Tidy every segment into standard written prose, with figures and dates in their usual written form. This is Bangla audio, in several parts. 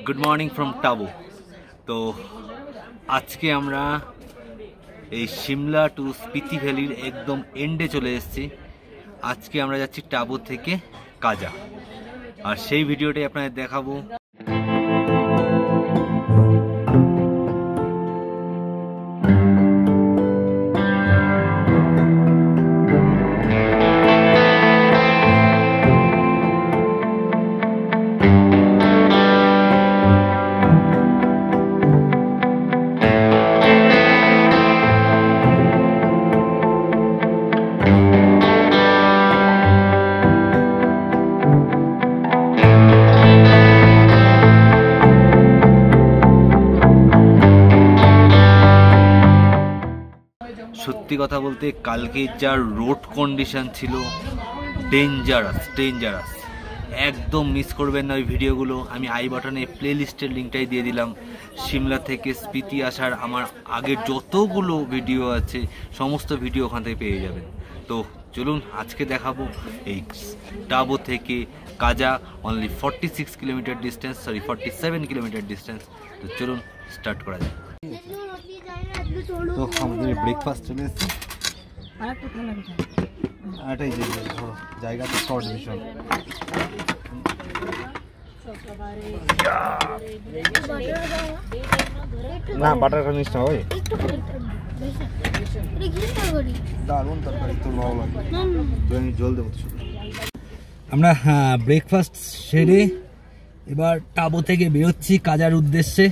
গুড মর্নিং ফ্রম টাবু। তো আজকে আমরা এই সিমলা টু স্পিতি ভ্যালির একদম এন্ডে চলে এসেছি। আজকে আমরা যাচ্ছি টাবু থেকে কাজা, আর সেই ভিডিওটাই আপনাদের দেখাবো। সত্যি কথা বলতে কালকে যা রোড কন্ডিশন ছিল, ডেঞ্জারাস, একদম মিস করবেন না ওই ভিডিওগুলো। আমি আই বাটনে প্লে লিস্টের লিঙ্কটাই দিয়ে দিলাম। সিমলা থেকে স্পিতি আসার আমার আগের যতগুলো ভিডিও আছে সমস্ত ভিডিও ওখান থেকে পেয়ে যাবেন। তো চলুন আজকে দেখাবো এই টাবু থেকে কাজা, only 46 kilometre distance, 47 kilometre distance. তো চলুন স্টার্ট করা যাক। তো আমাদের ব্রেকফাস্ট চলে এসেছে। আরেকটাই ধরো জায়গা তো শর্ট ভীষণ। না বাটার কানিস না ওই দারুণ তরকারি, তোর ভালো লাগে, জল দেবো শুধু। আমরা ব্রেকফাস্ট সেরে এবার টাবু থেকে বেরোচ্ছি কাজার উদ্দেশ্যে।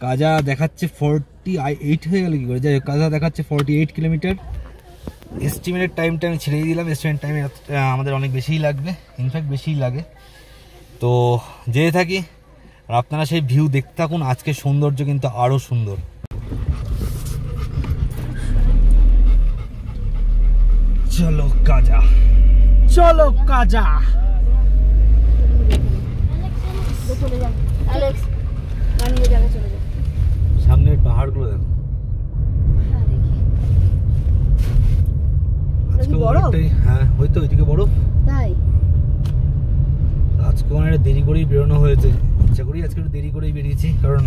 কাজা দেখাচ্ছে 48 হয়ে গেল কি করে, যাই হোক কাজা দেখাচ্ছে 48 কিলোমিটার। এস্টিমেটেড টাইমটা আমি ছেড়ে দিলাম, এস্টিমেট টাইমে আমাদের অনেক বেশিই লাগবে, ইনফ্যাক্ট বেশিই লাগে। তো যেতে থাকি আর আপনারা সেই ভিউ দেখতে থাকুন। আজকে সৌন্দর্য কিন্তু আরও সুন্দর। চলো কাজা, চলো কাজা। সামনের পাহাড়গুলো দেখো, হ্যাঁ হয়তো ওইদিকে বরফ। তাই আজকে অনেকটা দেরি করেই বেরোনো হয়েছে, ইচ্ছা করি আজকে একটু দেরি করেই বেরিয়েছি, কারণ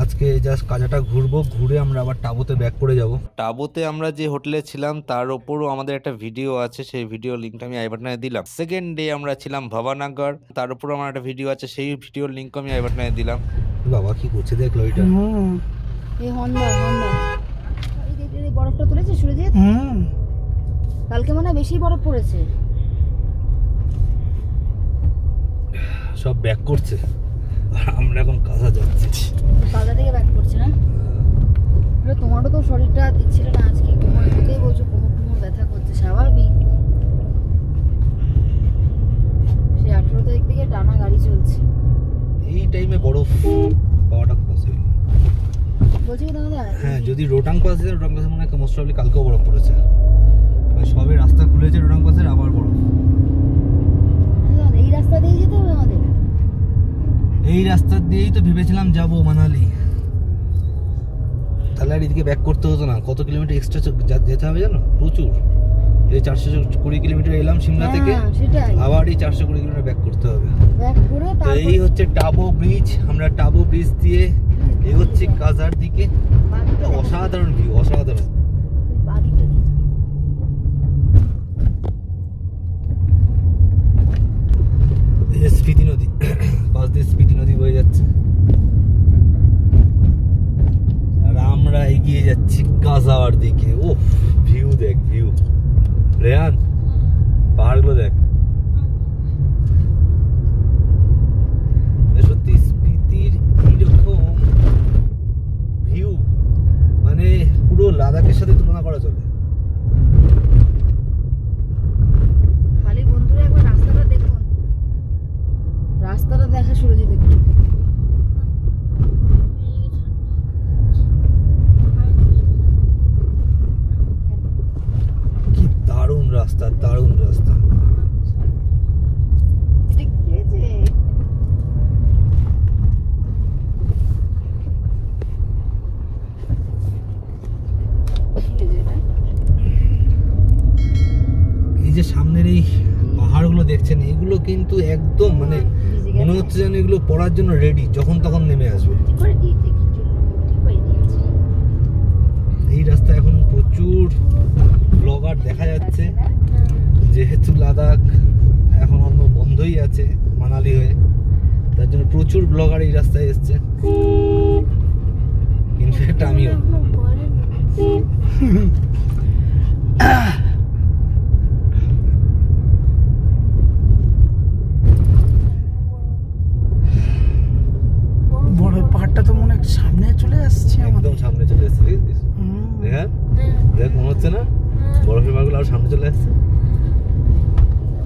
আজকে জাস্ট কাজাটা ঘুরবো, ঘুরে আমরা আবার টাবুতে ব্যাক করে যাব। টাবুতে আমরা যে হোটেলে ছিলাম তার ওপরও আমাদের একটা ভিডিও আছে, সেই ভিডিও লিঙ্কটা আমি আই বাটনে দিলাম। সেকেন্ড ডে আমরা ছিলাম ভবানগর, তার উপরও আমার একটা ভিডিও আছে, সেই ভিডিওর লিঙ্ক আমি আই বাটনে দিলাম। বাবা কি করছে দেখলো এটা, এই হন্ডা এই বরফটা তুলেছে সূর্যজিৎ। কালকে মনে বেশি বরফ পড়েছে। সব ব্যাক করছে আর আমরা এখন কাজা যাচ্ছি। কাজা থেকে ব্যাক করছে না? তোমারও তো শরীরটা দিচ্ছিল না আজকে, তোমার এতেই বলছো কোমর ব্যথা করছে, স্বাভাবিক। সেই 18 তারিখ থেকে টানা গাড়ি চলছে। এই টাইমে বরফ পাওয়াটা পসিবল বলছি কি দাদা? হ্যাঁ, যদি রোটাং পাস যায়, রোটাং পাসে মনে হয় মোস্ট প্রবাবলি কালকেও বরফ পড়েছে। সবে রাস্তা খুলেছে রোটাং পাসের, আবার বরফ। এই রাস্তা দিয়ে যেতে হবে আমাদের? এই রাস্তা দিয়েই তো ভেবেছিলাম যাব মানালি, তাহলে আর এদিকে ব্যাক করতে হতো না। কত কিলোমিটার এক্সট্রা যেতে হবে জানো? প্রচুর। এই 420 কিলোমিটার এলাম সিমলা থেকে, আবার এই 420 কিলোমিটার ব্যাক করতে হবে। তো এই হচ্ছে টাবু ব্রিজ। আমরা টাবু ব্রিজ দিয়ে এগোচ্ছি কাজার দিকে। অসাধারণ ভিউ, অসাধারণ। স্পিতি নদী, পাশ দিয়ে স্পিতি নদী বয়ে যাচ্ছে, আর আমরা এগিয়ে যাচ্ছি কাজার দিকে। ও ভিউ দেখ, ভিউ রেহান, পাহাড়গুলো দেখ। সত্যি স্পিতির এইরকম ভিউ মানে পুরো লাদাখের সাথে তুলনা করা চলে। খালি বন্ধুরা একবার রাস্তাটা দেখুন, রাস্তাটা দেখা শুরু হয়ে যাবে। কি দারুণ রাস্তা, দারুণ রাস্তা। এই যে সামনের এই পাহাড়গুলো দেখছেন, এগুলো কিন্তু একদম মানে মনে হচ্ছে যেন এগুলো পড়ার জন্য রেডি, যখন তখন নেমে আসবে। এই রাস্তায় এখন প্রচুর ব্লগার দেখা যাচ্ছে, যেহেতু লাদাখ এখন অন্য বন্ধই আছে মানালি হয়ে, তার জন্য প্রচুর ব্লগার এই রাস্তায় এসছে, ইনফ্যাক্ট আমিও। বড় পাহাড়টা তো মনে সামনে চলে আসছে, একদম সামনে চলে এসছে, দেখছিস? দেখ মনে হচ্ছে না বরফের পাহাড়গুলো আরো সামনে চলে আসছে।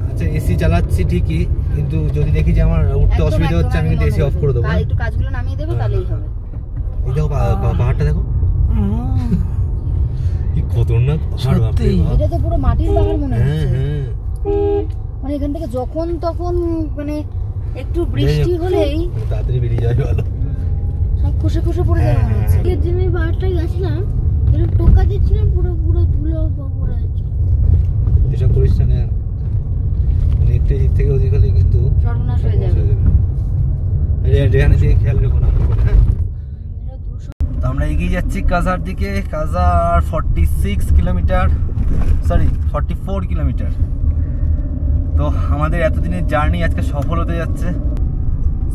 আচ্ছা এসি চালাচ্ছি ঠিকই, কিন্তু যদি দেখি যে আমার উঠতে অসুবিধা হচ্ছে আমি কিন্তু এসি অফ করে দেবো। একটু কাজগুলো নামিয়ে দেবে, তাহলেই হবে। এই দেখো পাহাড়টা দেখো, কি খতরনাক পাহাড়। বাপরে বাপ, এটা তো পুরো মাটির পাহাড় মনে হ্যাঁ হচ্ছে। হ্যাঁ, মানে এখান থেকে যখন তখন মানে একটু বৃষ্টি হলেই তাড়াতাড়ি বেরিয়ে যাবে ভালো, সব খসে খসে পড়ে যাবে মনে হচ্ছে। এর দিন আমি পাহাড়টায় গেছিলাম, এরকম টোকা দিচ্ছিলাম, পুরো পুরো ধুলো পড়ে আছে। এসব করিস না, মানে একটু দিক থেকে ওদিক হলে কিন্তু সর্বনাশ হয়ে যাবে। যেখানে দিকে খেয়াল রেখো না। হ্যাঁ, তো আমরা এগিয়ে যাচ্ছি কাজার দিকে। কাজার 46 কিলোমিটার, সরি 44 কিলোমিটার। তো আমাদের এতদিনের জার্নি আজকে সফল হতে যাচ্ছে।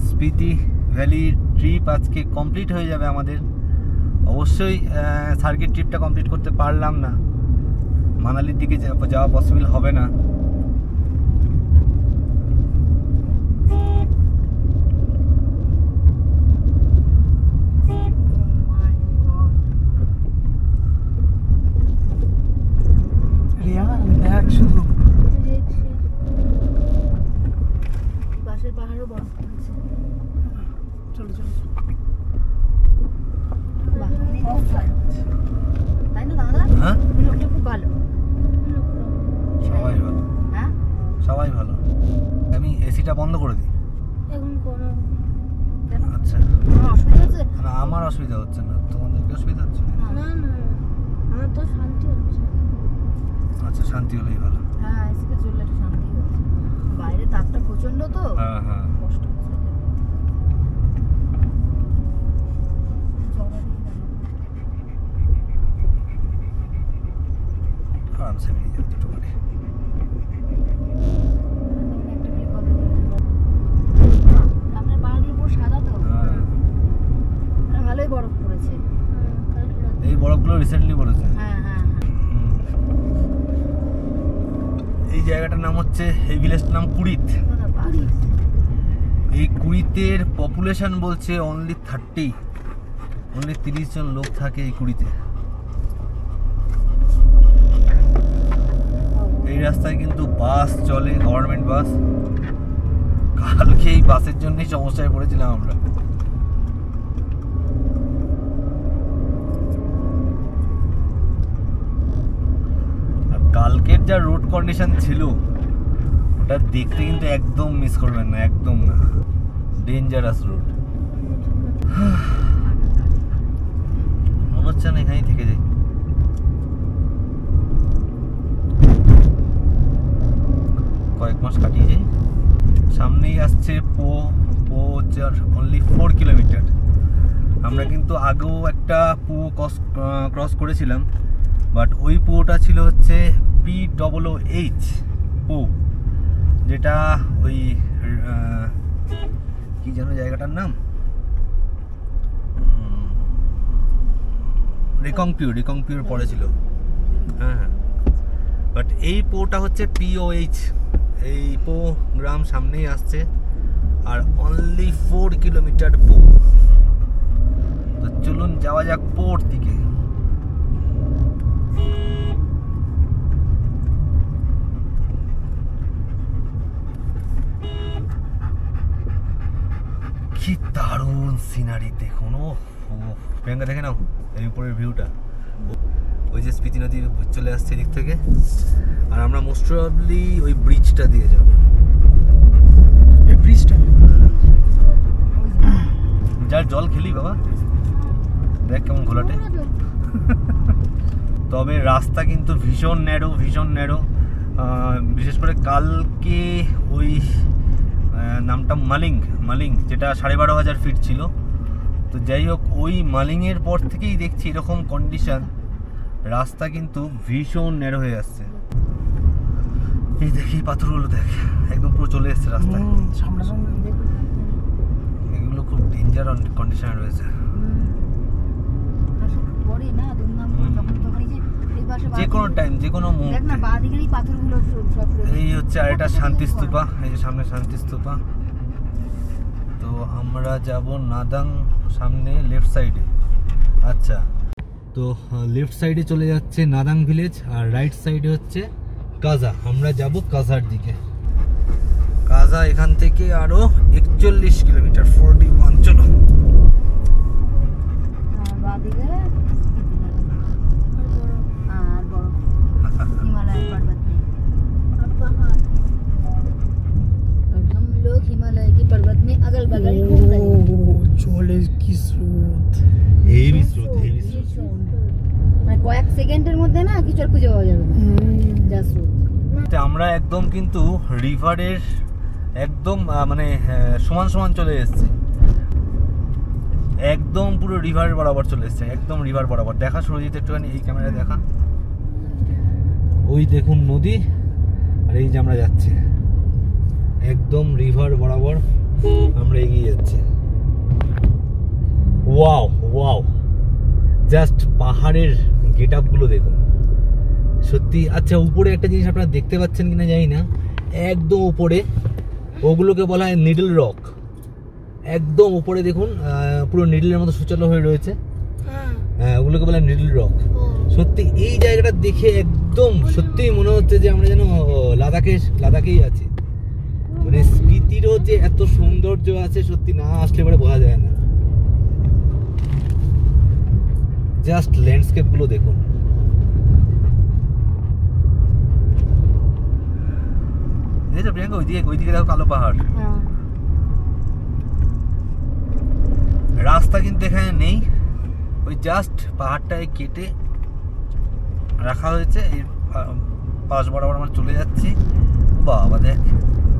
স্পিতি ভ্যালি ট্রিপ আজকে কমপ্লিট হয়ে যাবে আমাদের। অবশ্যই সার্কিট ট্রিপটা কমপ্লিট করতে পারলাম না, মানালির দিকে যাওয়া পসিবল হবে না। দেখ শুধু পাশের পাহাড়ও বরফ পড়েছে। চলো চলো, বাহ, তাই না দাদা? হ্যাঁ, লোকটা খুব ভালো। সবাই ভালো, হ্যাঁ, সবাই ভালো। আমি এসিটা বন্ধ করে দিই। এখন কোনো কেন? আচ্ছা, কোনো অসুবিধা হচ্ছে? না আমার অসুবিধা হচ্ছে না, তোমাদের কি অসুবিধা হচ্ছে? না। না না, আমার তো শান্তি হচ্ছে। আচ্ছা, শান্তি হলেই ভালো। হ্যাঁ, এসিতে চললে একটু শান্তি হচ্ছে। বাইরে তাপটা প্রচন্ড তো, হ্যাঁ হ্যাঁ, কষ্ট হচ্ছে। জবা দিয়ে গেল। আরামসে বেরিয়ে যাবে দুটো গাড়ি। একটা খালি কথা বলে। আপনার পাহাড়গুলো পুরো সাদা তো, হ্যাঁ, মানে ভালোই বরফ পড়েছে। কালকে রাতে এই বরফগুলো রিসেন্টলি পড়েছে। হ্যাঁ হ্যাঁ হ্যাঁ। এই জায়গাটার নাম হচ্ছে, এই ভিলেজটার নাম কুড়িত। কোথা বাস? এই কুড়িতের পপুলেশন বলছে অনলি 30 জন লোক থাকে এই কুড়িতে। এই রাস্তায় কিন্তু বাস চলে, গভর্নমেন্ট বাস। কালকে এই বাসের জন্যই সমস্যায় পড়েছিলাম আমরা। আর কালকের যা রোড কন্ডিশন ছিল, ওটা দেখতে কিন্তু একদম মিস করবেন না, একদম না, ডেঞ্জারাস রোড। মনে হচ্ছে না এখানেই থেকে যাই। কয়েক মাস কাটিয়ে যাই। সামনেই আসছে পো হচ্ছে অনলি 4 কিলোমিটার। আমরা কিন্তু আগেও একটা পো ক্রস করেছিলাম, বাট ওই পোটা ছিল হচ্ছে POOH পো, যেটা ওই কি যেন জায়গাটার নাম, রিকংপিউর পরে ছিল। হ্যাঁ হ্যাঁ, বাট এই পোটা হচ্ছে POH। এই পো গ্রাম সামনেই আসছে, আর অনলি 4 কিলোমিটার পো। তো চলুন যাওয়া যাক পোর দিকে। কি দারুণ সিনারি দেখুন। ও প্রিয়াঙ্কা দেখে নাও এই উপরের ভিউটা। ওই যে স্পিতি নদী চলে আসছে এদিক থেকে, আর আমরা মোস্ট প্রবাবলি ওই ব্রিজটা দিয়ে যাব। এই ব্রিজটা যার জল খেলি বাবা, দেখ কেমন ঘোলাটে। তবে রাস্তা কিন্তু ভীষণ ন্যারো। বিশেষ করে কালকে ওই নামটা মালিং, যেটা 12,500 ফিট ছিল। তো যাই হোক, ওই মালিংয়ের পর থেকেই দেখছি এরকম কন্ডিশন, রাস্তা কিন্তু ভীষণ ন্যারো হয়ে আসছে। এই দেখি পাথরগুলো দেখ, একদম পুরো চলে এসছে রাস্তায়। সামনাসামনি এগুলো খুব ডেঞ্জার কন্ডিশনে রয়েছে। পরে না দুমদাম করে যখন তখনই যে এই পাশে যে কোনো টাইম, যে কোনো দেখ মুহূর্তে। না বাঁ দিকের এই পাথরগুলো সব এই হচ্ছে আর এটা শান্তি স্তূপা, এই যে সামনে শান্তি স্তূপা। তো আমরা যাব নাদাং, সামনে লেফট সাইডে। আচ্ছা, তো লেফট সাইডে চলে যাচ্ছে নাদাং ভিলেজ, আর রাইট সাইডে হচ্ছে কাজা। আমরা যাব কাজার দিকে। কাজা এখান থেকে আরো 41 কিলোমিটার, 41। চলো। বাঁ দিকে আর বড় हिमालय पर्वत में और पहाड़ और हम लोग हिमालय के पर्वत में अगल बगल घूम रहे हैं। জলের কি স্রোত! হেভি স্রোত, হেভি স্রোত। মানে কয়েক সেকেন্ডের মধ্যে না কিছু আর খুঁজে পাওয়া যাবে না, যা স্রোত। আমরা একদম কিন্তু রিভারের একদম মানে সমান সমান চলে এসেছি, একদম পুরো রিভার বরাবর চলে এসেছে, একদম রিভার বরাবর। দেখা সুরজিৎ একটুখানি এই ক্যামেরায় দেখা, ওই দেখুন নদী, আর এই যে আমরা যাচ্ছি একদম রিভার বরাবর আমরা এগিয়ে যাচ্ছি। ওয়াও ওয়াও, জাস্ট পাহাড়ের গেট আপগুলো দেখুন সত্যি। আচ্ছা, উপরে একটা জিনিস আপনারা দেখতে পাচ্ছেন কিনা জানি না, একদম উপরে ওগুলোকে বলা হয় নিডল রক। একদম উপরে দেখুন পুরো নিডলের মতো সুচালো হয়ে রয়েছে, হ্যাঁ ওগুলোকে বলা হয় নিডল রক। সত্যি এই জায়গাটা দেখে একদম সত্যি মনে হচ্ছে যে আমরা যেন লাদাখেই আছি। মানে স্পিতিরও যে এত সৌন্দর্য আছে সত্যি না আসলে পরে বোঝা যায় না। জাস্ট ল্যান্ডস্কেপ গুলো দেখুন। দেখো প্রিয়াঙ্কা, ওইদিকে দেখো কালো পাহাড়। রাস্তা কিন্তু এখানে নেই, ওই জাস্ট পাহাড়টায় কেটে রাখা হয়েছে। এই পাশ বরাবর আমরা চলে যাচ্ছি। বাবা দেখ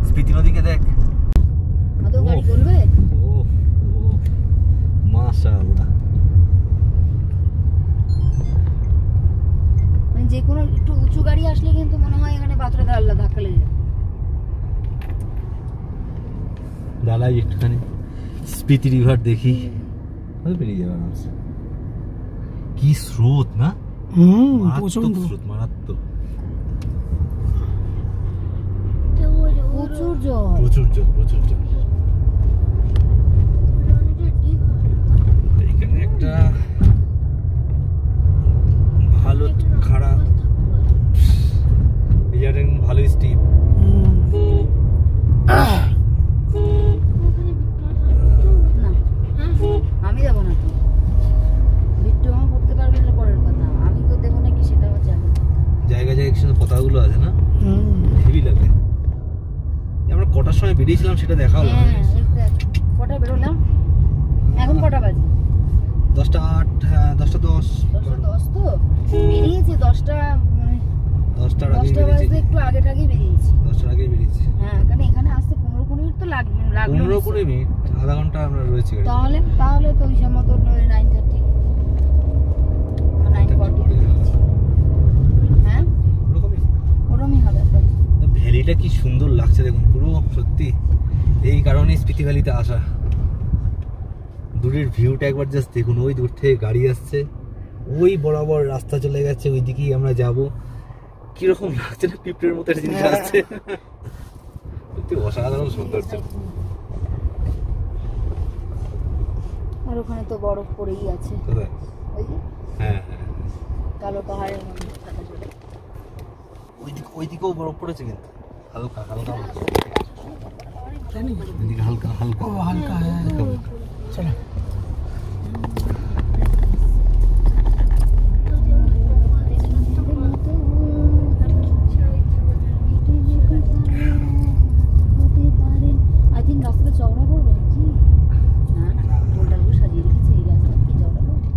স্পিতি নদীকে দেখ, গাড়ি চলবে। মাশাআল্লাহ, মানে যে কোনো একটু উঁচু গাড়ি আসলে কিন্তু মনে হয় এখানে পাথরে ধাক্কা লেগে যায়। দাঁড়াই একটুখানি স্পিতি রিভার দেখি, বেরিয়ে যাবে আরামসে। কি স্রোত না, মারাত্মক স্রোত, মারাত্মক। প্রচুর জল, প্রচুর জল, প্রচুর জল। এখানে একটা ভালো খারাপ, এই জায়গাটা ভালোই স্টিপ। আমি যাবো না তো, বিট্টু আমার করতে পারবে না পরের কথা, আমি তো দেবো নাকি সেটা হচ্ছে জায়গায় জায়গায় কিছু পতাকাগুলো আছে না, হেভি লাগে। আমরা কটার সময় বেরিয়েছিলাম সেটা দেখা হলো। কটা বেরোলাম, এখন কটা বাজে? 10টা 8, 10টা 10। 10টা 10 তো বেরিয়েছি, 10টা মানে 10টার আগে 10টা বেরিয়েছি, বাজতে একটু আগেই বেরিয়েছি। 10টার আগে বেরিয়েছি। হ্যাঁ, কারণ এখানে আসতে 15-20 মিনিট তো লাগলো। 15-20 মিনিট, আধা ঘন্টা আমরা রয়েছি গাড়ি। তাহলে তো ওই সময় তো 9:30 9:40। হ্যাঁ ওরকমই হবে। ভ্যালিটা কি সুন্দর লাগছে দেখুন পুরো, সত্যি এই কারণেই স্পিতি ভ্যালিতে আসা। দূরের ভিউটা একবার জাস্ট দেখুন, ওই দূর থেকে গাড়ি আসছে, ওই বরাবর রাস্তা চলে গেছে, ওই দিকেই আমরা যাব। কিরকম লাগছে না, পিঁপড়ের মতো একটা জিনিস আসছে, সত্যি অসাধারণ সৌন্দর্য। আর ওখানে তো বরফ পড়েই আছে, কোথায়? ওই যে হ্যাঁ, কালো পাহাড়ের মধ্যে। ওইদিকেও বরফ পড়েছে কিন্তু হালকা হালকা, এদিকে হালকা হালকা হালকা। চলো আই থিঙ্ক রাস্তাটা চওড়া করবে নাকি? না না, টোলটাগুলো সাজিয়ে রেখেছে, এই রাস্তা কি চওড়া করবে?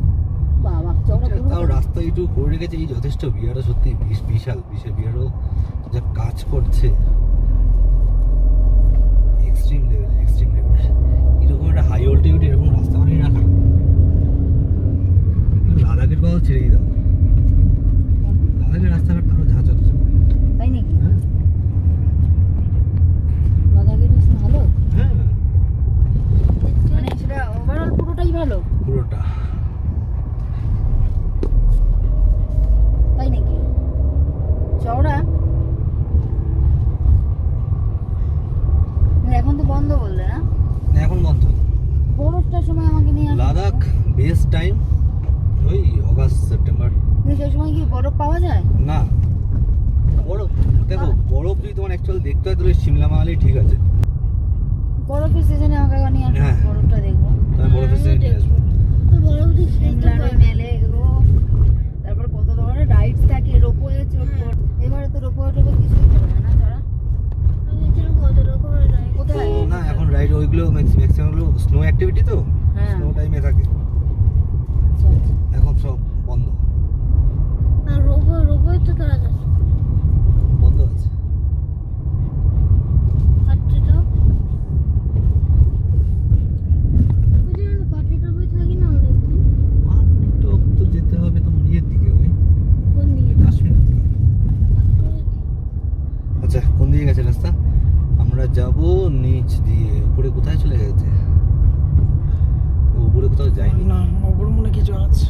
বাবা চওড়া করবে। তাও রাস্তা একটু করে রেখেছে, এই যথেষ্ট। বিহারও সত্যি বিশাল, বিহারও যা কাজ করছে এক্সট্রিম ভালো পুরোটা। তাই নাকি? চওড়া এখন তো বন্ধ বললে না? এখন বন্ধ। বরফটার সময় আমাকে নিয়ে আসবে। লাদাখ বেস্ট টাইম ওই অগাস্ট সেপ্টেম্বর। কিন্তু সেই সময় কি বরফ পাওয়া যায়? না বরফ দেখো, বরফ যদি তোমার অ্যাকচুয়ালি দেখতে হয় তাহলে সিমলা মানালি ঠিক আছে। বরফের সিজনে আমাকে নিয়ে আসবে, হ্যাঁ। বরফটা দেখবো। তাহলে বরফের সিজন নিয়ে আসবো। তো বড় দিক সিমলার ওই মেলে এগুলো, তারপর কত ধরনের রাইডস থাকে, রোপওয়ে চড়বো। এবারে তো রোপওয়ে টোপে কিছুই চলবে না চড়া। আমি এরকম কত রকমের রাইড। কোথায়? না এখন রাইড ওইগুলো ম্যাক্সিমাম গুলো স্নো অ্যাক্টিভিটি তো, হ্যাঁ। স্নো টাইমে থাকে। আচ্ছা আচ্ছা। এখন সব বন্ধ আর রোবই তো চলা যাচ্ছে। বন্ধ আছে। কাটটিটা ওই যে কাটটিটা বই থাকি না আমরা একদিন। পাটনিটক তো যেতে হবে তোমার ইয়ের দিকে, ওই কোন দিকে? কাশ্মীরের দিকে। কাশ্মীরের দিকে। আচ্ছা কোন দিকে গেছে রাস্তা? আমরা যাব নিচ দিয়ে। উপরে কোথায় চলে গেছে? ও উপরে কোথাও যায়নি। না ওপরে মনে কিছু আছে।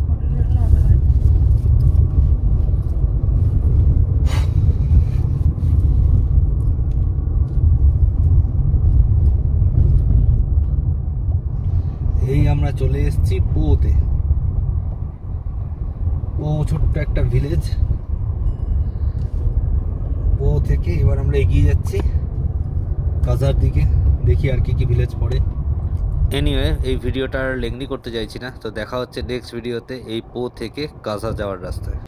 হোটেল হবে হয়তো। এই আমরা চলে এসেছি পোতে। পো ছোট্ট একটা ভিলেজ। পো থেকে এবার আমরা এগিয়ে যাচ্ছি কাজার দিকে। দেখি আর কি কি ভিলেজ পড়ে। এনিওয়ে এই ভিডিওটা আর লেংদি করতে চাইছি না, তো দেখা হচ্ছে নেক্সট ভিডিওতে এই পো থেকে কাজা যাওয়ার রাস্তায়।